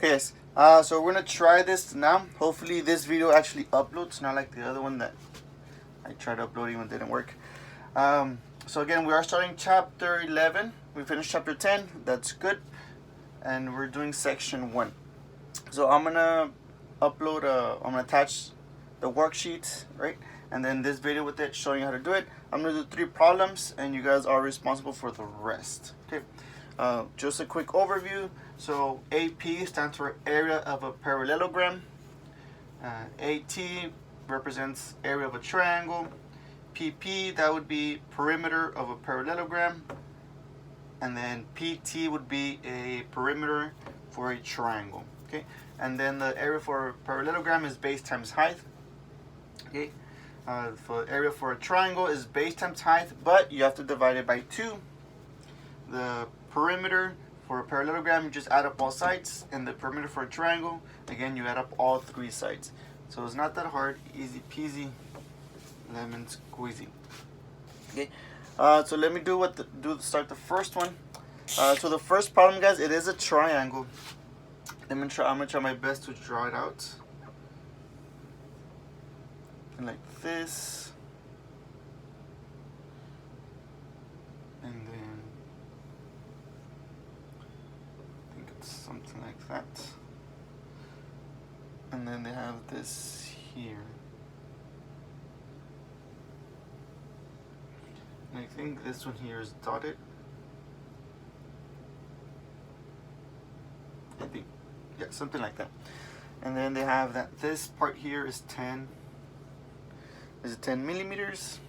Okay, guys. So we're gonna try this now. Hopefully, this video actually uploads, not like the other one that I tried uploading and didn't work. So again, we are starting chapter 11. We finished chapter 10. That's good, and we're doing section 1. So I'm gonna upload. I'm gonna attach the worksheet, right? And then this video with it showing you how to do it. I'm gonna do 3 problems, and you guys are responsible for the rest. Okay. Just a quick overview. So AP stands for area of a parallelogram. AT represents area of a triangle. PP, that would be perimeter of a parallelogram. And then PT would be a perimeter for a triangle. Okay. And then the area for a parallelogram is base times height. Okay. For area for a triangle is base times height, but you have to divide it by 2. The perimeter for a parallelogram, you just add up all sides, and the perimeter for a triangle, again, you add up all 3 sides. So it's not that hard, easy peasy, lemon squeezy. Okay, so let me start the first one. So the first problem, guys, it is a triangle. I'm gonna try my best to draw it out. And like this. And then I think it's something like that. And then they have this here. And I think this one here is dotted. I think, yeah, something like that. And then they have that this part here is 10. Is it 10 millimeters?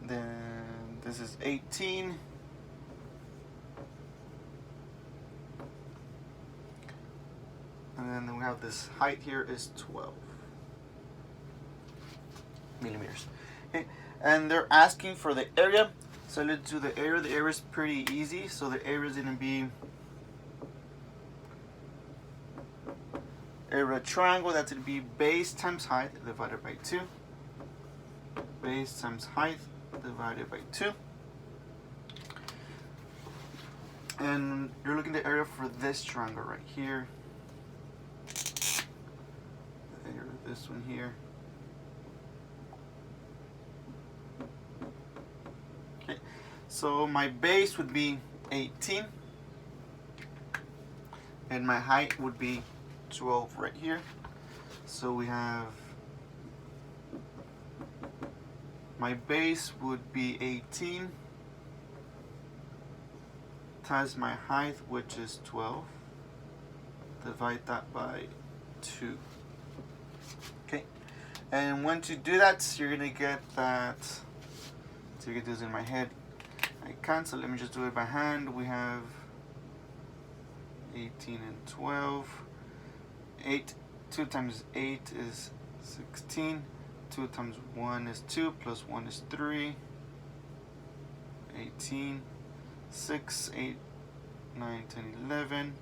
Then this is 18. And then we have this height here is 12 millimeters. Okay, and they're asking for the area. So let's do the area. The area is pretty easy. So the area is going to be area of a triangle. That's going to be base times height divided by 2. Base times height divided by 2. And you're looking at the area for this triangle right here. The area of this one here. Okay, so my base would be 18. And my height would be 12 right here. So we have my base would be 18 times my height, which is 12. Divide that by 2. Okay, and once you do that, you're gonna get that. So you get this in my head. I can't, so let me just do it by hand. We have 18 and 12. 2 times 8 is 16. 2 times 1 is 2, plus 1 is 3. 18. 6, 8, 9, 10, 11.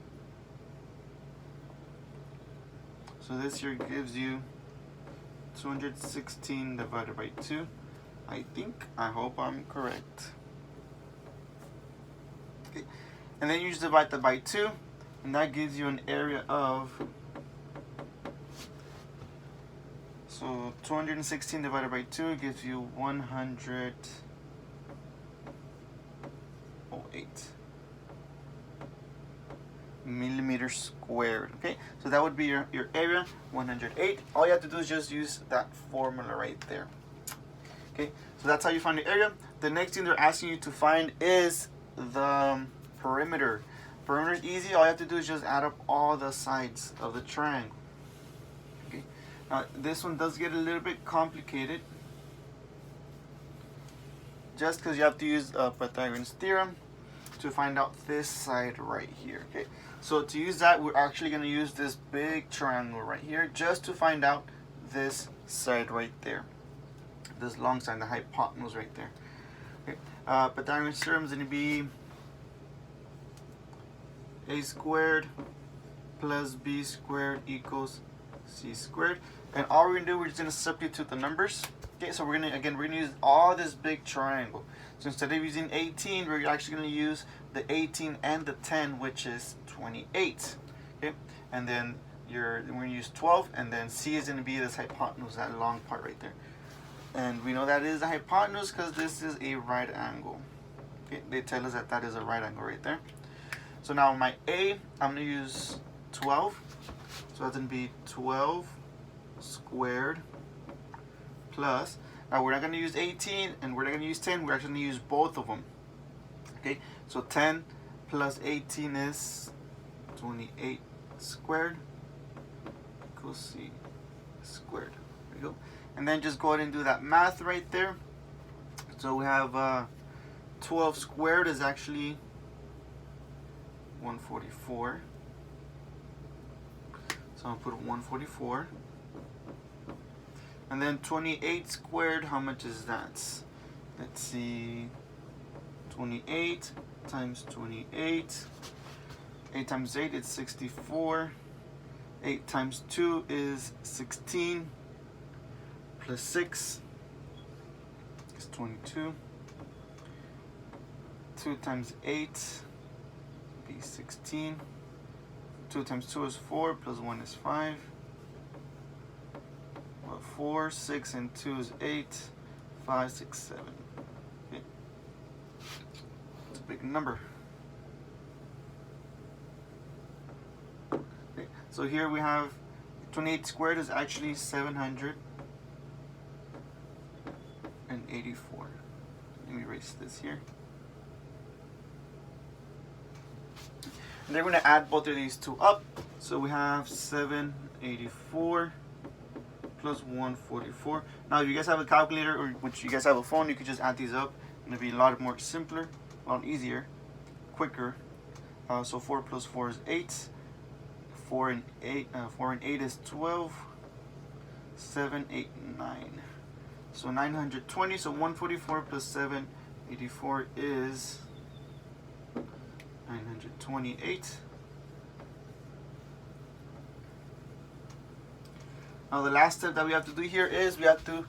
So this here gives you 216 divided by 2. I hope I'm correct. Okay. And then you just divide that by 2, and that gives you an area of, so 216 divided by 2 gives you 108 millimeters squared. Okay, so that would be your area, 108. All you have to do is just use that formula right there. Okay, so that's how you find the area. The next thing they're asking you to find is the perimeter. Perimeter is easy. All you have to do is just add up all the sides of the triangle. Okay, now this one does get a little bit complicated, just because you have to use Pythagorean's theorem to find out this side right here. Okay, so to use that, we're actually going to use this big triangle right here just to find out this side right there. This long side, the hypotenuse right there. Okay, Pythagorean's theorem is going to be a squared plus b squared equals c squared. And all we're going to do, we're just going to substitute the numbers. Okay, so we're gonna use all this big triangle. So instead of using 18, we're actually gonna use the 18 and the 10, which is 28. Okay, and then we're gonna use 12, and then C is gonna be this hypotenuse, that long part right there. And we know that is the hypotenuse because this is a right angle. Okay, they tell us that that is a right angle right there. So now my A, I'm gonna use 12. So that's gonna be 12 squared plus, now we're not going to use 18 and we're not going to use 10, we're actually going to use both of them. Okay, so 10 plus 18 is 28 squared equals C squared. There we go. And then just go ahead and do that math right there. So we have 12 squared is actually 144. So I'll put 144. And then 28 squared, how much is that? Let's see, 28 times 28. 8 times 8 is 64. 8 times 2 is 16. Plus 6 is 22. 2 times 8 be 16. 2 times 2 is 4, plus 1 is 5. 4, 6, and 2 is 8, 5, 6, 7. Okay. It's a big number. Okay. So here we have 28 squared is actually 784. Let me erase this here. And then we're going to add both of these two up. So we have 784 plus 144. Now, if you guys have a calculator or which you guys have a phone, you could just add these up, and it'll be a lot more simpler, a lot easier, quicker. So 4 plus 4 is 8. 4 and 8 is 12. 7, 8, 9. So 920. So 144 plus 784 is 928. Now the last step that we have to do here is we have to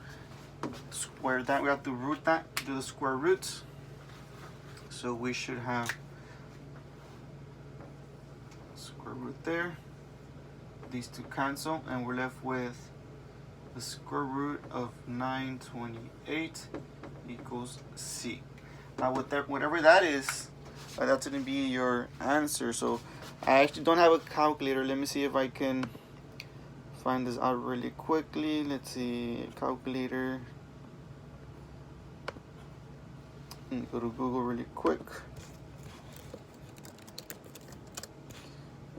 square that. We have to root that, do the square root. So we should have square root there. These two cancel, and we're left with the square root of 928 equals C. Now whatever that is, that's going to be your answer. So I actually don't have a calculator. Let me see if I can find this out really quickly. Let's see, calculator. Go to Google really quick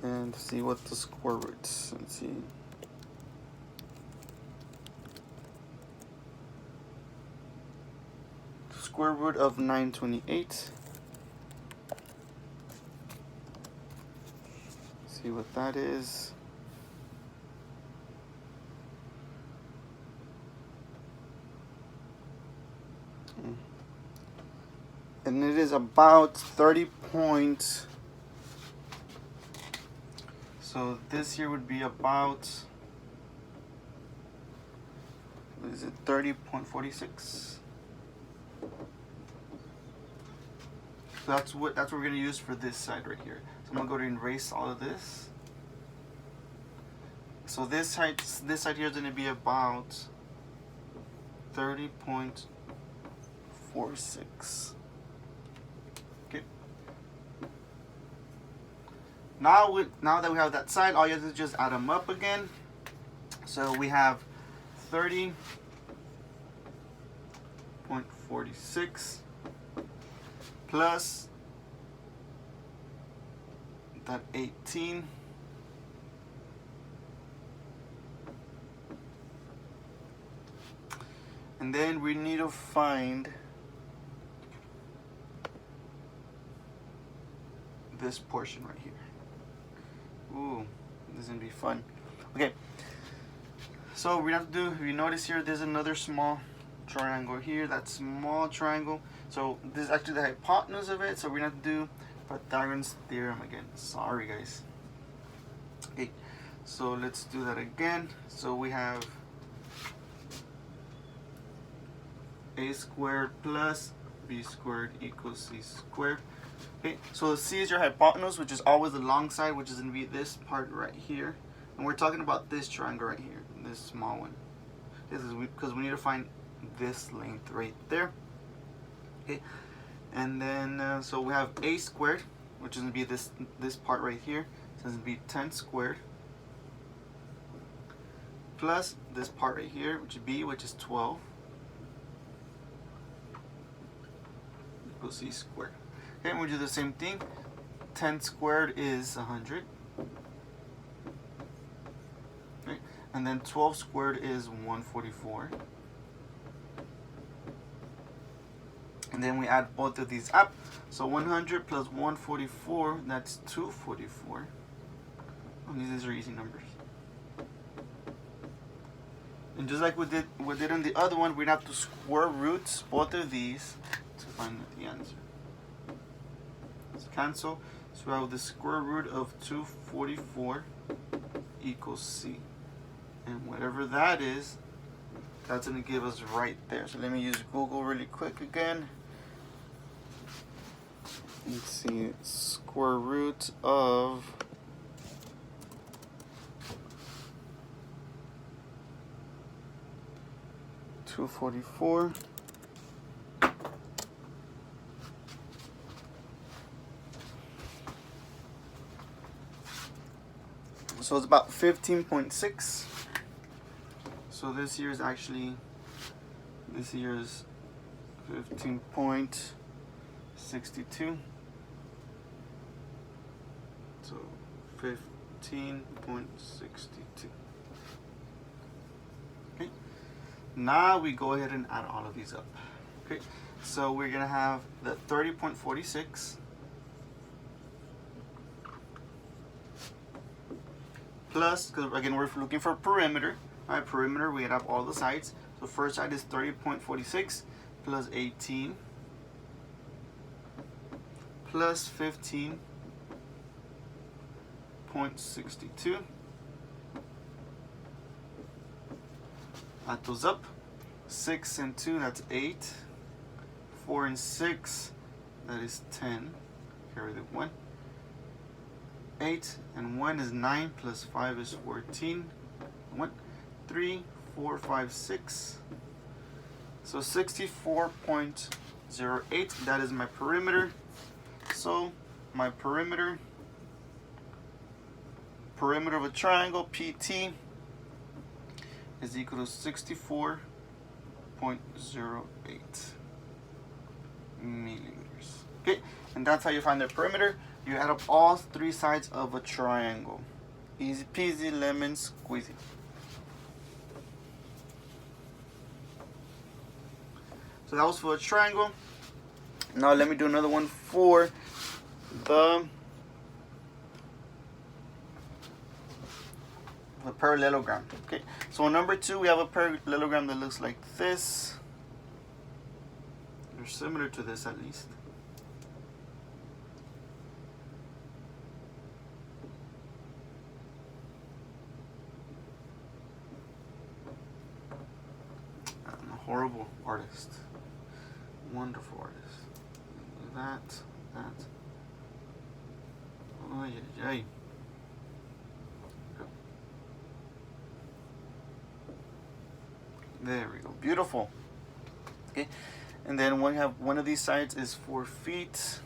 and see what the square roots. Let's see. Square root of 928. See what that is. And it is about 30 points. So this here would be about, what is it, 30.46. So that's what we're gonna use for this side right here. So I'm gonna go to erase all of this. So this side here is gonna be about 30.46. Okay. Now that we have that side, all you have to do is just add them up again. So we have 30.46 plus that 18 and then we need to find this portion right here. Ooh, this is gonna be fun. Okay, so we have to do, if you notice here, there's another small triangle here, that small triangle. So this is actually the hypotenuse of it, so we're gonna have to do Pythagorean's theorem again. Sorry guys. Okay, so let's do that again. So we have a squared plus b squared equals c squared. Okay, so c is your hypotenuse, which is always the long side, which is going to be this part right here. And we're talking about this triangle right here, this small one. This is because we need to find this length right there. Okay, and then so we have a squared, which is going to be this part right here. So it's going to be 10 squared plus this part right here, which is b, which is 12, equals c squared. Okay, and we do the same thing. 10 squared is 100. Okay, and then 12 squared is 144. And then we add both of these up. So 100 plus 144, that's 244. Oh, these are easy numbers. And just like we did in the other one, we have to square root both of these to find the answer. Let's cancel. So we have the square root of 244 equals c. And whatever that is, that's going to give us right there. So let me use Google really quick again. Let's see, square root of 244 so it's about 15.6. So this year is 15.62. So 15.62. Okay. Now we go ahead and add all of these up. Okay. So we're gonna have the 30.46 plus, because again we're looking for perimeter. Alright, perimeter, we add up all the sides. So first side is 30.46 plus 18 plus 15.62. Add those up. 6 and 2, that's 8. 4 and 6, that is 10. Carry the 1. 8 and 1 is 9 plus 5 is 14. 1, 3, 4, 5, 6. So 64.08, that is my perimeter. So my perimeter of a triangle, PT, is equal to 64.08 millimeters. Okay, and that's how you find the perimeter. You add up all three sides of a triangle. Easy peasy lemon squeezy. So that was for a triangle. Now let me do another one for the parallelogram. Okay, so on number 2 we have a parallelogram that looks like this, or similar to this at least. I'm a horrible artist. Wonderful artist. That. Oh yeah. There we go. Beautiful. Okay, and then we have one of these sides is 4 feet.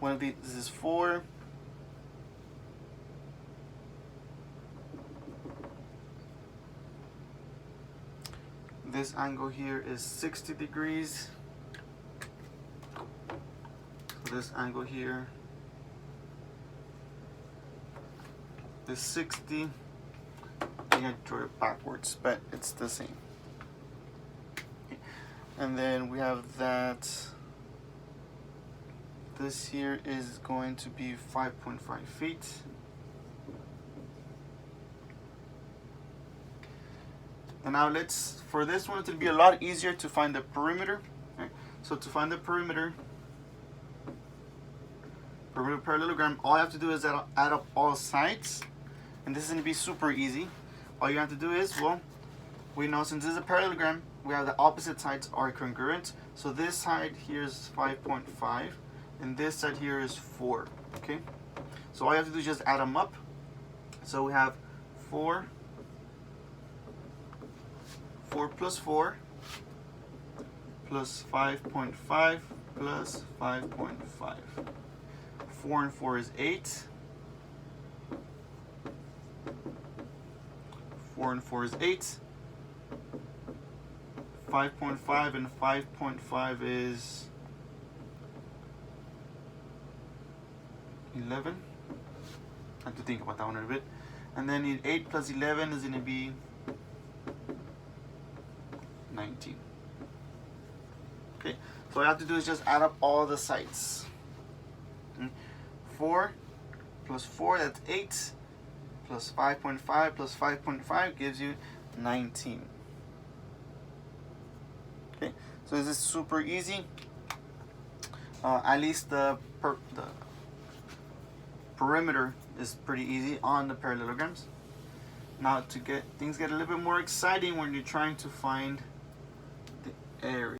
One of these is 4. This angle here is 60 degrees. So this angle here is 60. I gotta draw it backwards, but it's the same. Okay. And then we have that this here is going to be 5.5 feet. And now for this one, it'll be a lot easier to find the perimeter. Okay. So to find the perimeter parallelogram, all you have to do is add up all sides. And this is going to be super easy. All you have to do is, well, we know since this is a parallelogram, we have the opposite sides are congruent. So this side here is 5.5 and this side here is 4. Okay, so all you have to do is just add them up. So we have 4 plus 4 plus 5.5 plus 5.5. 4 and 4 is 8. 4 and 4 is 8. 5.5 and 5.5 is 11. I have to think about that one a bit. And then 8 plus 11 is going to be 19. Okay, so all I have to do is just add up all the sides. 4 plus 4, that's 8, plus 5.5 plus 5.5 gives you 19. Okay, so this is super easy. At least the perimeter is pretty easy on the parallelograms. Now things get a little bit more exciting when you're trying to find the area.